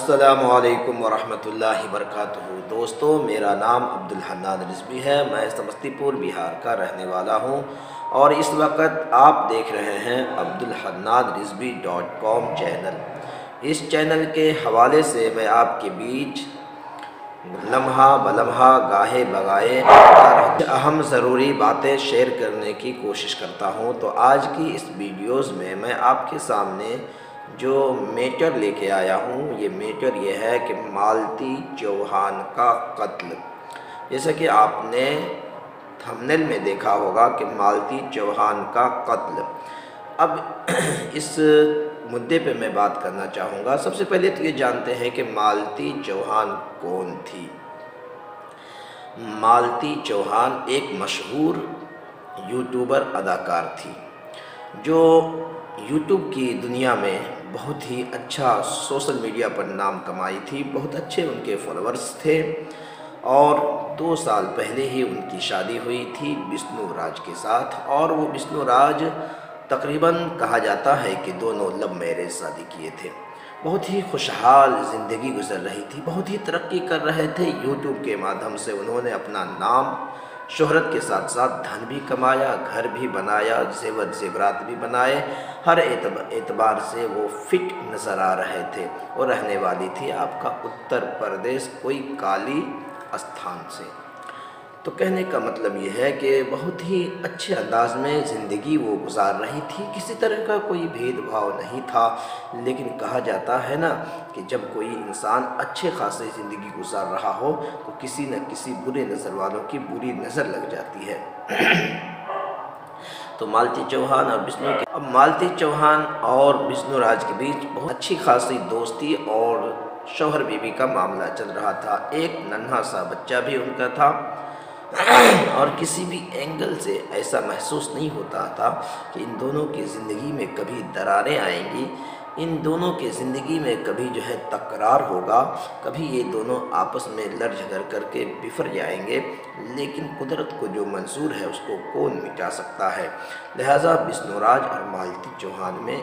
السلام علیکم ورحمۃ اللہ وبرکاتہ۔ دوستو، میرا نام عبدالحنان رضوی ہے۔ میں سمستی پور بہار کا رہنے والا ہوں اور اس وقت آپ دیکھ رہے ہیں عبدالحنانرضوی.com چینل۔ اس چینل کے حوالے سے میں آپ کے بیچ لمحہ بلمحہ گاہے بگاہے اہم ضروری باتیں شیئر کرنے کی کوشش کرتا ہوں۔ تو آج کی اس ویڈیوز میں میں آپ کے سامنے جو میٹر لے کے آیا ہوں، یہ میٹر یہ ہے کہ مالتی چوہان کا قتل۔ جیسا کہ آپ نے تھمبنیل میں دیکھا ہوگا کہ مالتی چوہان کا قتل۔ اب اس مدعے پہ میں بات کرنا چاہوں گا۔ سب سے پہلے تو یہ جانتے ہیں کہ مالتی چوہان کون تھی۔ مالتی چوہان ایک مشہور یوٹیوبر اداکار تھی جو یوٹیوب کی دنیا میں بہت ہی اچھا سوشل میڈیا پر نام کمائی تھی۔ بہت اچھے ان کے فالوورز تھے اور 2 سال پہلے ہی ان کی شادی ہوئی تھی وشنو راج کے ساتھ، اور وہ وشنو راج تقریباً کہا جاتا ہے کہ دونوں لو میرج شادی کیے تھے۔ بہت ہی خوشحال زندگی گزر رہی تھی، بہت ہی ترقی کر رہے تھے۔ یوٹیوب کے مادھیم سے انہوں نے اپنا نام شہرت کے ساتھ ساتھ دھن بھی کمایا، گھر بھی بنایا، زیور زیورات بھی بنائے۔ ہر اعتبار سے وہ فٹ نظر آ رہے تھے اور رہنے والی تھی آپ کا اتر پردیش کوئی کالی استھان سے۔ تو کہنے کا مطلب یہ ہے کہ بہت ہی اچھے انداز میں زندگی وہ گزار رہی تھی، کسی طرح کا کوئی بھید بھاؤ نہیں تھا۔ لیکن کہا جاتا ہے نا کہ جب کوئی انسان اچھے خاصے زندگی گزار رہا ہو تو کسی نہ کسی برے نظر والوں کی بری نظر لگ جاتی ہے۔ تو مالتی چوہان اور وشنو راج کے بیچ بہت اچھی خاصی دوستی اور شوہر بیوی کا معاملہ چل رہا تھا۔ ایک ننھا سا بچہ بھی ان کا تھا اور کسی بھی اینگل سے ایسا محسوس نہیں ہوتا تھا کہ ان دونوں کی زندگی میں کبھی دراریں آئیں گی، ان دونوں کے زندگی میں کبھی تکرار ہوگا، کبھی یہ دونوں آپس میں لڑ جھگڑ کر کے بفر جائیں گے۔ لیکن قدرت کو جو منظور ہے اس کو کون مٹا سکتا ہے۔ لہٰذا وشنو راج اور مالتی چوہان میں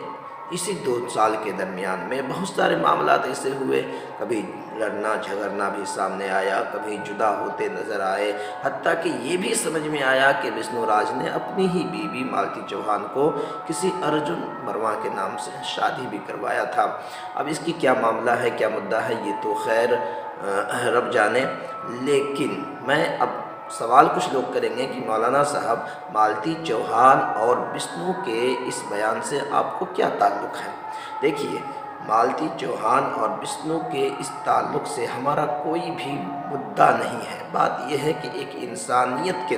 اسی 2 سال کے درمیان میں بہت سارے معاملات ایسے ہوئے، کبھی لڑنا جھگڑنا بھی سامنے آیا، کبھی جدا ہوتے نظر آئے، حتیٰ کہ یہ بھی سمجھ میں آیا کہ وشنو راج نے اپنی ہی بیوی مالتی چوہان کو کسی ارجن ورما کے نام سے شادی بھی کروایا تھا۔ اب اس کی کیا معاملہ ہے، کیا مدعا ہے، یہ تو خیر رب جانے۔ لیکن میں اب سوال کچھ لوگ کریں گے کہ مولانا صاحب مالتی چوہان اور وشنو کے اس بیان سے آپ کو کیا تعلق ہے؟ دیکھیے، مالتی چوہان اور وشنو کے اس تعلق سے ہمارا کوئی بھی مدعا نہیں ہے۔ بات یہ ہے کہ ایک انسانیت کے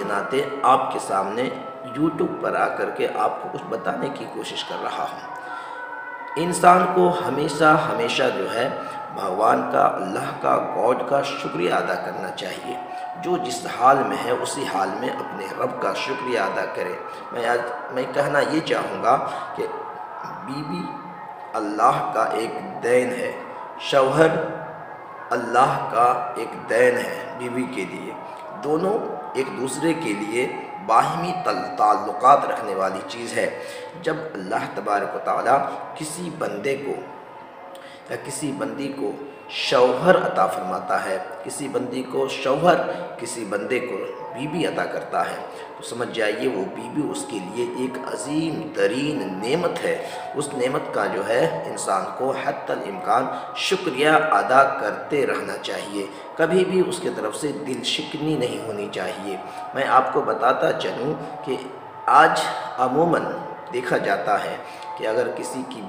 ناطے آپ کے سامنے یوٹیوب پر آ کر کے آپ کو کچھ بتانے کی کوشش کر رہا ہوں۔ انسان کو ہمیشہ بھگوان کا، اللہ کا، گاڈ کا شکریہ ادا کرنا چاہیے۔ جو جس حال میں ہے اسی حال میں اپنے رب کا شکریہ ادا کرے۔ میں کہنا یہ چاہوں گا کہ بیوی اللہ کا ایک دین ہے، شوہر اللہ کا ایک دین ہے بیوی کے لیے۔ دونوں ایک دوسرے کے لیے باہمی تعلقات رکھنے والی چیز ہے۔ جب اللہ تبارک و تعالیٰ کسی بندے کو یا کسی بندی کو شوہر عطا فرماتا ہے، کسی بندی کو شوہر کسی بندے کو بیوی عطا کرتا ہے، تو سمجھ جائیے وہ بیوی اس کے لیے ایک عظیم ترین نعمت ہے۔ اس نعمت کا انسان کو حتی الامکان شکریہ ادا کرتے رہنا چاہیے، کبھی بھی اس کے طرف سے دل شکنی نہیں ہونی چاہیے۔ میں آپ کو بتاتا چلوں کہ آج عموماً دیکھا جاتا ہے کہ اگر کسی کی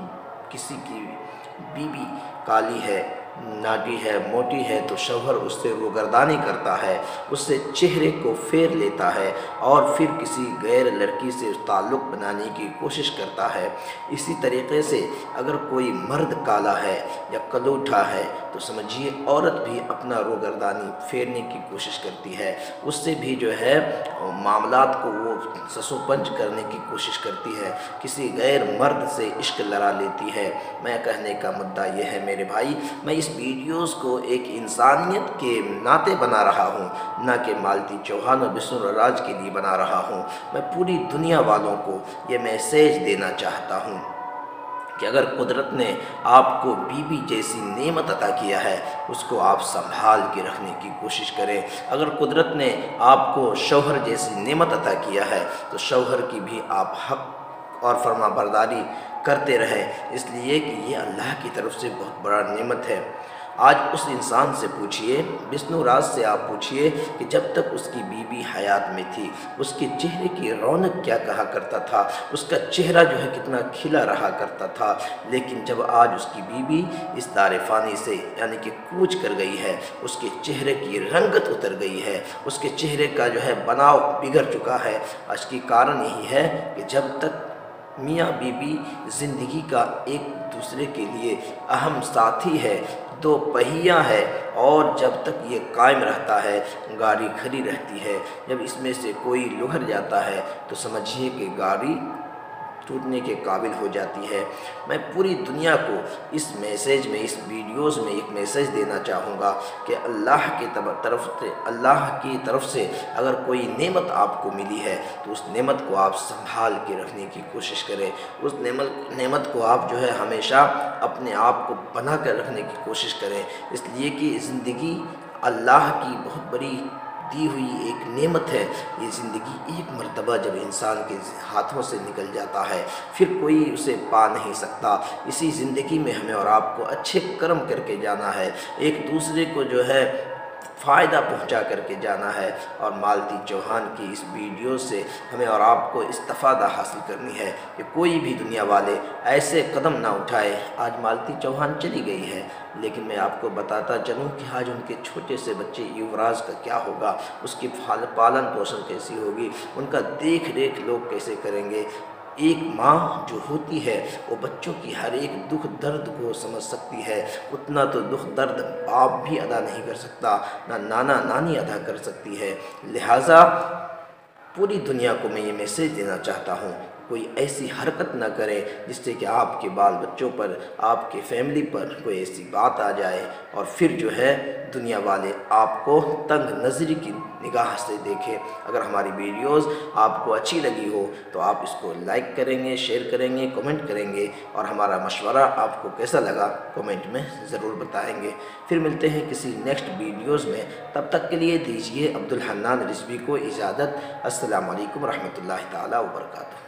بیوی کالی ہے، ناٹی ہے، موٹی ہے تو شوہر اس سے روگردانی کرتا ہے، اس سے چہرے کو پھیر لیتا ہے اور پھر کسی غیر لڑکی سے تعلق بنانے کی کوشش کرتا ہے۔ اسی طریقے سے اگر کوئی مرد کالا ہے یا کلوٹھا ہے تو سمجھیے عورت بھی اپنا روگردانی پھیرنے کی کوشش کرتی ہے، اس سے بھی معاملات کو وہ سسو پنج کرنے کی کوشش کرتی ہے، کسی غیر مرد سے عشق لڑا لیتی ہے۔ میں کہنے کا مدعا یہ ہے میرے بھائی، میں اس اس ویڈیوز کو ایک انسانیت کے ناطے بنا رہا ہوں، نہ کہ مالتی چوہان اور بشنو راج کے لیے بنا رہا ہوں۔ میں پوری دنیا والوں کو یہ میسیج دینا چاہتا ہوں کہ اگر قدرت نے آپ کو بیوی جیسی نعمت عطا کیا ہے، اس کو آپ سنبھال کے رکھنے کی کوشش کریں۔ اگر قدرت نے آپ کو شوہر جیسی نعمت عطا کیا ہے تو شوہر کی بھی آپ حق اور فرما برداری کرتے رہیں، اس لیے کہ یہ اللہ کی طرف سے بہت بڑا نعمت ہے۔ آج اس انسان سے پوچھئے، بشنو راج سے آپ پوچھئے کہ جب تک اس کی بیوی حیات میں تھی اس کے چہرے کی رونق کیا کہا کرتا تھا، اس کا چہرہ جو ہے کتنا کھلا رہا کرتا تھا، لیکن جب آج اس کی بیوی اس دار فانی سے یعنی کہ کوچ کر گئی ہے، اس کے چہرے کی رنگت اتر گئی ہے، اس کے چہرے کا جو ہے بناؤ بگڑ چکا ہے۔ اس کی کارن یہی ہے کہ جب تک میاں بیوی زندگی کا ایک دوسرے کے لیے اہم ساتھی ہے، دو پہیہ ہے، اور جب تک یہ قائم رہتا ہے گاڑی کھڑی رہتی ہے، جب اس میں سے کوئی لگھڑ جاتا ہے تو سمجھیے کہ گاڑی ٹوٹنے کے قابل ہو جاتی ہے۔ میں پوری دنیا کو اس میسیج میں، اس ویڈیوز میں ایک میسیج دینا چاہوں گا کہ اللہ کی طرف سے اگر کوئی نعمت آپ کو ملی ہے تو اس نعمت کو آپ سنبھال کے رکھنے کی کوشش کریں، اس نعمت کو آپ جو ہے ہمیشہ اپنے آپ کو بنا کر رکھنے کی کوشش کریں، اس لیے کہ زندگی اللہ کی بہت بڑی دی ہوئی ایک نعمت ہے۔ یہ زندگی ایک مرتبہ جب انسان کے ہاتھوں سے نکل جاتا ہے پھر کوئی اسے پا نہیں سکتا۔ اسی زندگی میں ہمیں اور آپ کو اچھے کرم کر کے جانا ہے، ایک دوسرے کو جو ہے فائدہ پہنچا کر کے جانا ہے، اور مالتی چوہان کی اس ویڈیو سے ہمیں اور آپ کو استفادہ حاصل کرنی ہے کہ کوئی بھی دنیا والے ایسے قدم نہ اٹھائے۔ آج مالتی چوہان چلی گئی ہے، لیکن میں آپ کو بتاتا چلوں کہ آج ان کے چھوٹے سے بچے یوراج کا کیا ہوگا، اس کی پالن پوشن کیسی ہوگی، ان کا دیکھ ریکھ لوگ کیسے کریں گے۔ ایک ماں جو ہوتی ہے وہ بچوں کی ہر ایک دکھ درد کو سمجھ سکتی ہے، اتنا تو دکھ درد باپ بھی ادا نہیں کر سکتا، نہ نانا نانی ادا کر سکتی ہے۔ لہٰذا پوری دنیا کو میں یہ میسیج دینا چاہتا ہوں، کوئی ایسی حرکت نہ کرے جس سے کہ آپ کے بال بچوں پر، آپ کے فیملی پر کوئی ایسی بات آ جائے اور پھر جو ہے دنیا والے آپ کو تنگ نظری کی نگاہ سے دیکھیں۔ اگر ہماری ویڈیوز آپ کو اچھی لگی ہو تو آپ اس کو لائک کریں گے، شیئر کریں گے، کمنٹ کریں گے، اور ہمارا مشورہ آپ کو کیسا لگا کمنٹ میں ضرور بتائیں گے۔ پھر ملتے ہیں کسی نیکسٹ ویڈیوز میں، تب تک کے لیے دیجیے عبدالحنان رضوی کو اجازت۔ السلام علیکم ورحمۃ اللہ تعالیٰ وبرکاتہ۔